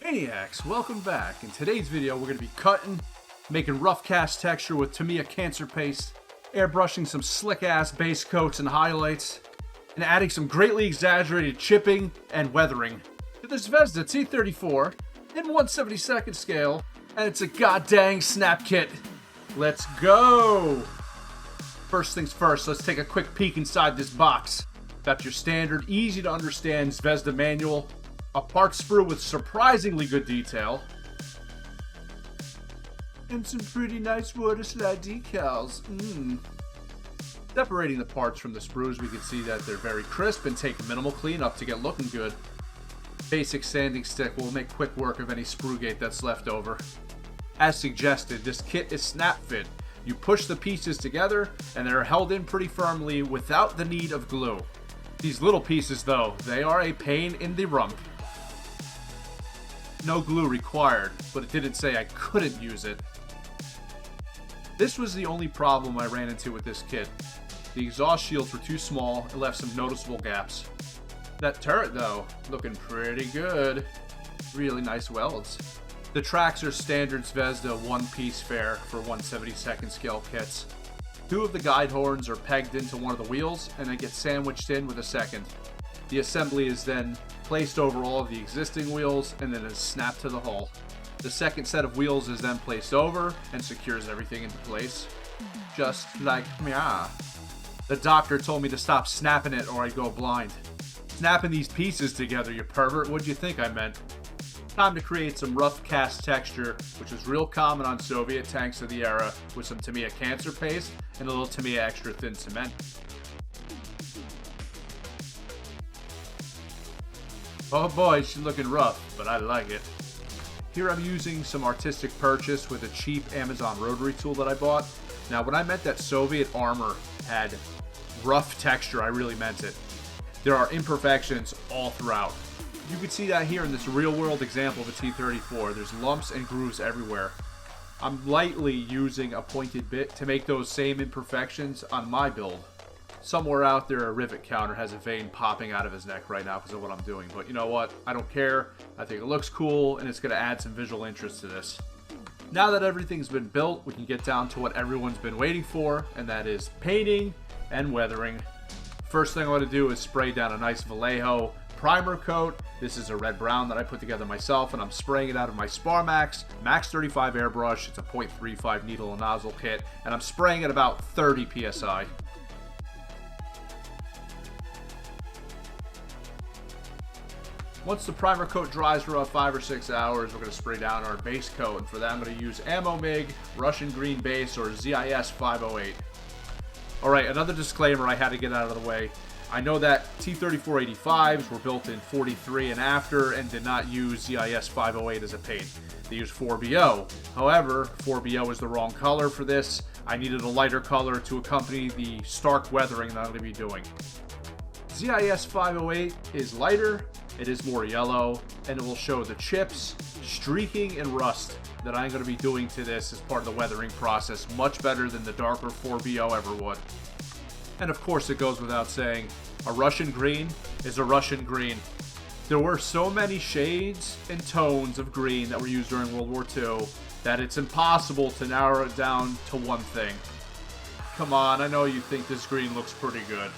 Maniacs, welcome back. In today's video, we're going to be cutting, making rough cast texture with Tamiya cancer paste, airbrushing some slick-ass base coats and highlights, and adding some greatly exaggerated chipping and weathering to the Zvezda T34 in 1/72 scale, and it's a goddamn snap kit. Let's go! First things first, let's take a quick peek inside this box. Got your standard, easy to understand Zvezda manual, a part sprue with surprisingly good detail, and some pretty nice water slide decals. Separating the parts from the sprues, we can see that they're very crisp and take minimal cleanup to get looking good. Basic sanding stick will make quick work of any sprue gate that's left over. As suggested, this kit is snap fit. You push the pieces together and they're held in pretty firmly without the need of glue. These little pieces though, they are a pain in the rump. No glue required, but it didn't say I couldn't use it. This was the only problem I ran into with this kit. The exhaust shields were too small and left some noticeable gaps. That turret though, looking pretty good. Really nice welds. The tracks are standard Zvezda one-piece fare for 1/72 scale kits. Two of the guide horns are pegged into one of the wheels and then get sandwiched in with a second. The assembly is then placed over all of the existing wheels and then is snapped to the hull. The second set of wheels is then placed over and secures everything into place. Just like meow. The doctor told me to stop snapping it or I'd go blind. Snapping these pieces together, you pervert, what'd you think I meant? Time to create some rough cast texture, which was real common on Soviet tanks of the era, with some Tamiya cancer paste and a little Tamiya extra thin cement. Oh boy, she's looking rough, but I like it. Here I'm using some artistic purchase with a cheap Amazon rotary tool that I bought. Now when I meant that Soviet armor had rough texture, I really meant it. There are imperfections all throughout. You can see that here in this real-world example of a T34. There's lumps and grooves everywhere. I'm lightly using a pointed bit to make those same imperfections on my build. Somewhere out there, a rivet counter has a vein popping out of his neck right now because of what I'm doing. But you know what? I don't care. I think it looks cool, and it's going to add some visual interest to this. Now that everything's been built, we can get down to what everyone's been waiting for, and that is painting and weathering. First thing I want to do is spray down a nice Vallejo primer coat. This is a red-brown that I put together myself, and I'm spraying it out of my Sparmax Max 35 airbrush. It's a .35 needle and nozzle kit, and I'm spraying at about 30 psi. Once the primer coat dries for about 5 or 6 hours, we're going to spray down our base coat, and for that I'm going to use Ammo MIG, Russian Green Base, or ZIS 508. Alright, another disclaimer I had to get out of the way. I know that T34 85s were built in 43 and after and did not use ZIS 508 as a paint. They used 4BO. However, 4BO is the wrong color for this. I needed a lighter color to accompany the stark weathering that I'm going to be doing. ZIS 508 is lighter, it is more yellow, and it will show the chips, streaking, and rust that I'm going to be doing to this as part of the weathering process much better than the darker 4BO ever would. And of course it goes without saying, a Russian green is a Russian green. There were so many shades and tones of green that were used during World War II that it's impossible to narrow it down to one thing. Come on, I know you think this green looks pretty good.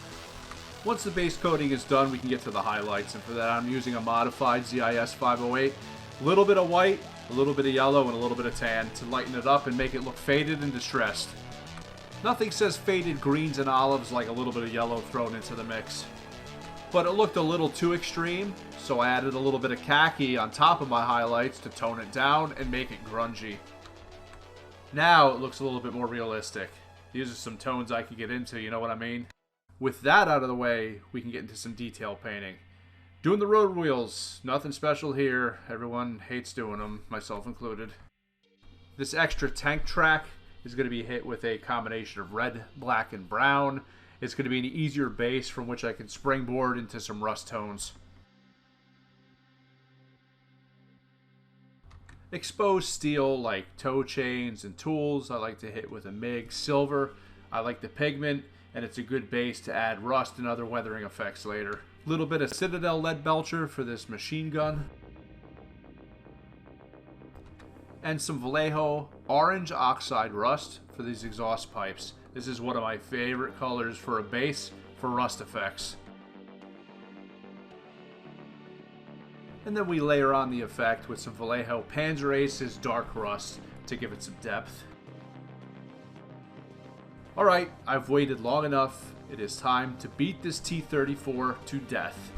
Once the base coating is done, we can get to the highlights, and for that I'm using a modified ZIS 508. A little bit of white, a little bit of yellow, and a little bit of tan to lighten it up and make it look faded and distressed. Nothing says faded greens and olives like a little bit of yellow thrown into the mix. But it looked a little too extreme, so I added a little bit of khaki on top of my highlights to tone it down and make it grungy. Now it looks a little bit more realistic. These are some tones I could get into, you know what I mean? With that out of the way, we can get into some detail painting. Doing the road wheels, nothing special here. Everyone hates doing them, myself included. This extra tank track is going to be hit with a combination of red, black, and brown. It's going to be an easier base from which I can springboard into some rust tones. Exposed steel like toe chains and tools I like to hit with a MIG silver. I like the pigment, and it's a good base to add rust and other weathering effects later. A little bit of Citadel lead belcher for this machine gun. and some Vallejo orange oxide rust for these exhaust pipes. This is one of my favorite colors for a base for rust effects. And then we layer on the effect with some Vallejo Panzer Aces dark rust to give it some depth. Alright, I've waited long enough. It is time to beat this T34 to death.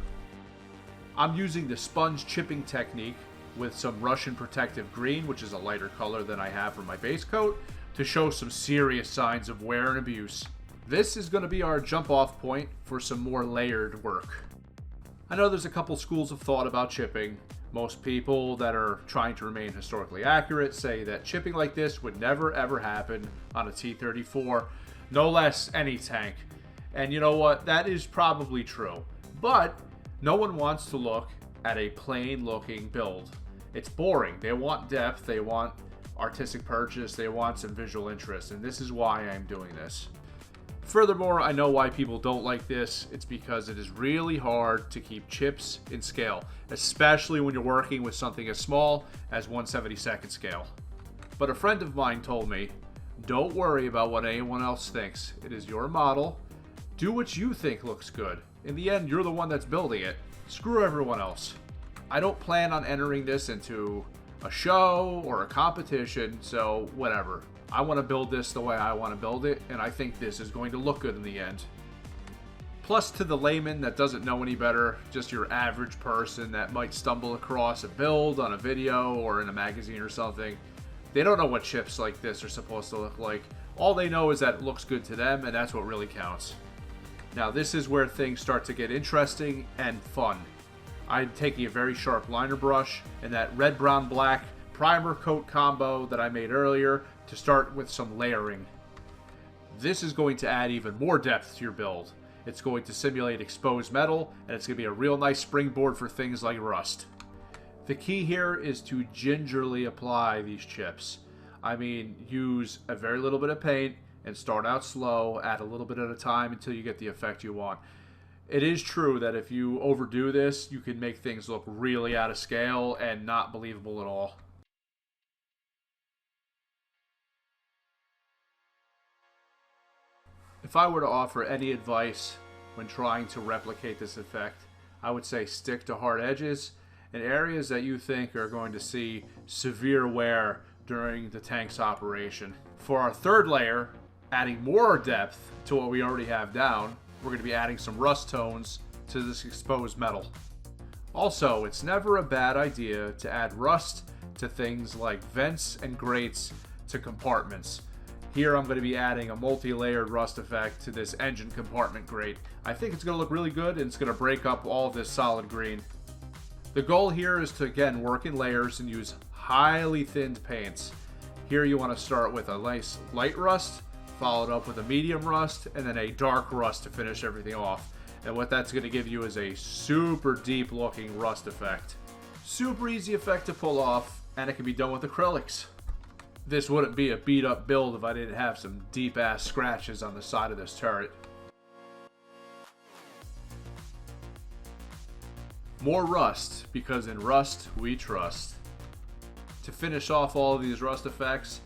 I'm using the sponge chipping technique with some Russian protective green, which is a lighter color than I have for my base coat, to show some serious signs of wear and abuse. This is going to be our jump off point for some more layered work. I know there's a couple schools of thought about chipping. Most people that are trying to remain historically accurate say that chipping like this would never ever happen on a T34, no less any tank. And you know what? That is probably true. But no one wants to look at a plain looking build. It's boring. They want depth, they want artistic purchase, they want some visual interest, and this is why I'm doing this. Furthermore, I know why people don't like this. It's because it is really hard to keep chips in scale, especially when you're working with something as small as 1/72nd scale. But a friend of mine told me, don't worry about what anyone else thinks. It is your model. Do what you think looks good. In the end, you're the one that's building it. Screw everyone else. I don't plan on entering this into a show or a competition, so whatever. I want to build this the way I want to build it, and I think this is going to look good in the end. Plus, to the layman that doesn't know any better, just your average person that might stumble across a build on a video or in a magazine or something, they don't know what chips like this are supposed to look like. All they know is that it looks good to them, and that's what really counts. Now, this is where things start to get interesting and fun. I'm taking a very sharp liner brush and that red, brown, black primer coat combo that I made earlier to start with some layering. This is going to add even more depth to your build. It's going to simulate exposed metal, and it's going to be a real nice springboard for things like rust. The key here is to gingerly apply these chips. I mean, use a very little bit of paint and start out slow, add a little bit at a time until you get the effect you want. It is true that if you overdo this, you can make things look really out of scale and not believable at all. If I were to offer any advice when trying to replicate this effect, I would say stick to hard edges and areas that you think are going to see severe wear during the tank's operation. For our third layer, adding more depth to what we already have down, we're going to be adding some rust tones to this exposed metal. Also, it's never a bad idea to add rust to things like vents and grates to compartments. Here I'm going to be adding a multi-layered rust effect to this engine compartment grate. I think it's going to look really good, and it's going to break up all of this solid green. The goal here is to again work in layers and use highly thinned paints. Here you want to start with a nice light rust, followed up with a medium rust, and then a dark rust to finish everything off. And what that's going to give you is a super deep looking rust effect. Super easy effect to pull off, and it can be done with acrylics. This wouldn't be a beat up build if I didn't have some deep ass scratches on the side of this turret. More rust, because in rust we trust. To finish off all of these rust effects,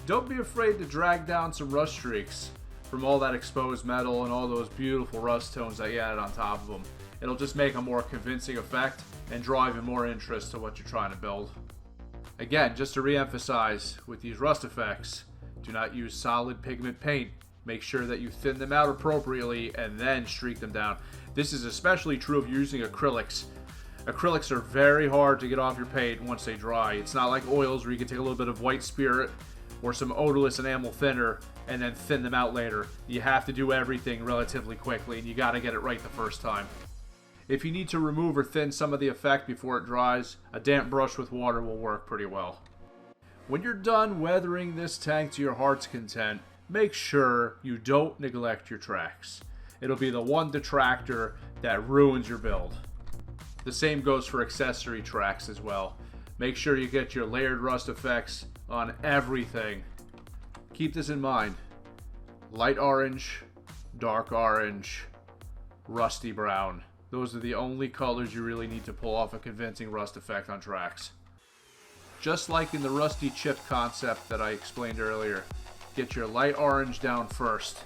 don't be afraid to drag down some rust streaks from all that exposed metal and all those beautiful rust tones that you added on top of them. It'll just make a more convincing effect and draw even more interest to what you're trying to build. Again, just to re-emphasize, with these rust effects, do not use solid pigment paint. Make sure that you thin them out appropriately and then streak them down. This is especially true of using acrylics. Acrylics are very hard to get off your paint once they dry. It's not like oils where you can take a little bit of white spirit or some odorless enamel thinner and then thin them out later. You have to do everything relatively quickly, and you got to get it right the first time. If you need to remove or thin some of the effect before it dries, a damp brush with water will work pretty well. When you're done weathering this tank to your heart's content, make sure you don't neglect your tracks. It'll be the one detractor that ruins your build. The same goes for accessory tracks as well. Make sure you get your layered rust effects on everything. Keep this in mind. Light orange, dark orange, rusty brown. Those are the only colors you really need to pull off a convincing rust effect on tracks. just like in the rusty chip concept that I explained earlier. Get your light orange down first.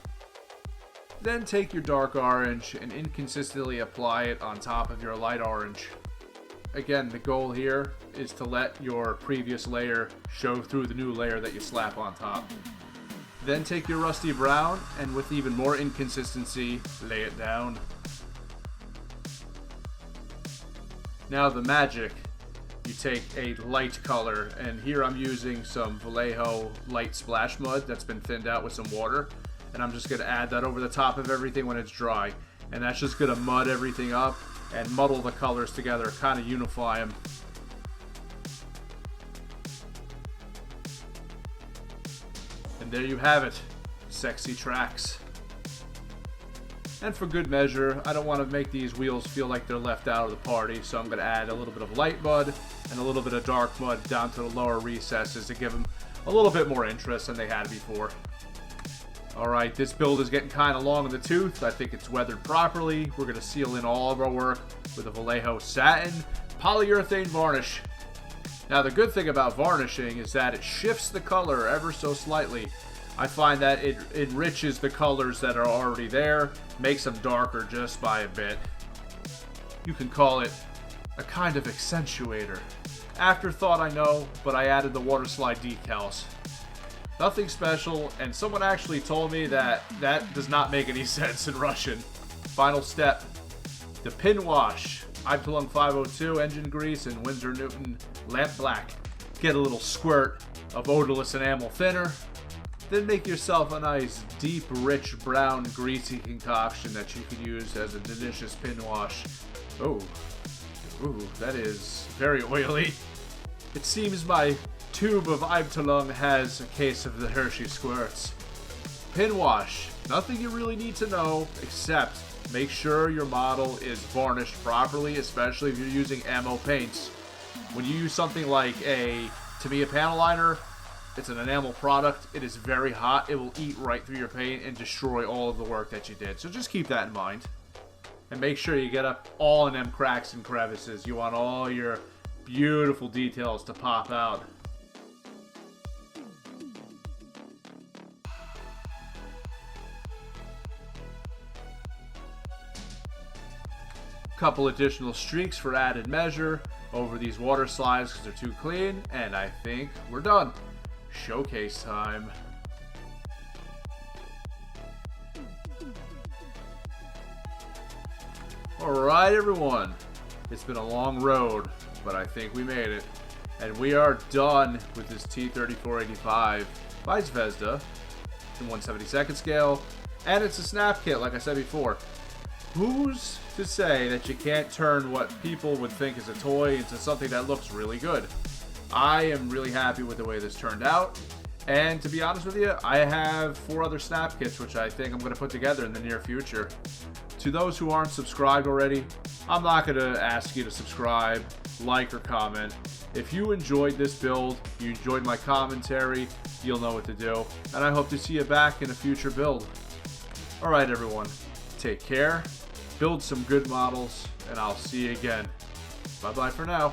Then take your dark orange and inconsistently apply it on top of your light orange. Again, the goal here is to let your previous layer show through the new layer that you slap on top. Then take your rusty brown and with even more inconsistency, lay it down. Now the magic. You take a light color, and here I'm using some Vallejo light splash mud that's been thinned out with some water, and I'm just going to add that over the top of everything when it's dry, and that's just going to mud everything up and muddle the colors together, kind of unify them. And there you have it, sexy tracks. And for good measure, I don't want to make these wheels feel like they're left out of the party, so I'm going to add a little bit of light mud and a little bit of dark mud down to the lower recesses to give them a little bit more interest than they had before. Alright, this build is getting kind of long in the tooth. I think it's weathered properly. We're going to seal in all of our work with a Vallejo satin polyurethane varnish. Now the good thing about varnishing is that it shifts the color ever so slightly. I find that it enriches the colors that are already there, makes them darker just by a bit. You can call it a kind of accentuator. Afterthought, I know, but I added the water slide decals. Nothing special, and someone actually told me that that does not make any sense in Russian. Final step, the pin wash. Iptalung 502 engine grease and Winsor Newton lamp black. Get a little squirt of odorless enamel thinner. Then make yourself a nice, deep, rich, brown, greasy concoction that you can use as a delicious pin wash. Oh, ooh, that is very oily. It seems my tube of Iptalung has a case of the Hershey squirts. Pin wash. Nothing you really need to know, except make sure your model is varnished properly, especially if you're using ammo paints. When you use something like a Tamiya panel liner, it's an enamel product. It is very hot. It will eat right through your paint and destroy all of the work that you did. So just keep that in mind. And make sure you get up all in them cracks and crevices. You want all your beautiful details to pop out. Couple additional streaks for added measure over these water slides because they're too clean. And I think we're done. Showcase time. Alright everyone, it's been a long road, but I think we made it. And we are done with this T34 by Zvezda in 1/72 scale. And it's a snap kit, like I said before. Who's to say that you can't turn what people would think is a toy into something that looks really good? I am really happy with the way this turned out, and to be honest with you, I have 4 other snap kits which I think I'm going to put together in the near future. To those who aren't subscribed already, I'm not going to ask you to subscribe, like, or comment. If you enjoyed this build, you enjoyed my commentary, you'll know what to do, and I hope to see you back in a future build. Alright everyone, take care, build some good models, and I'll see you again. Bye bye for now.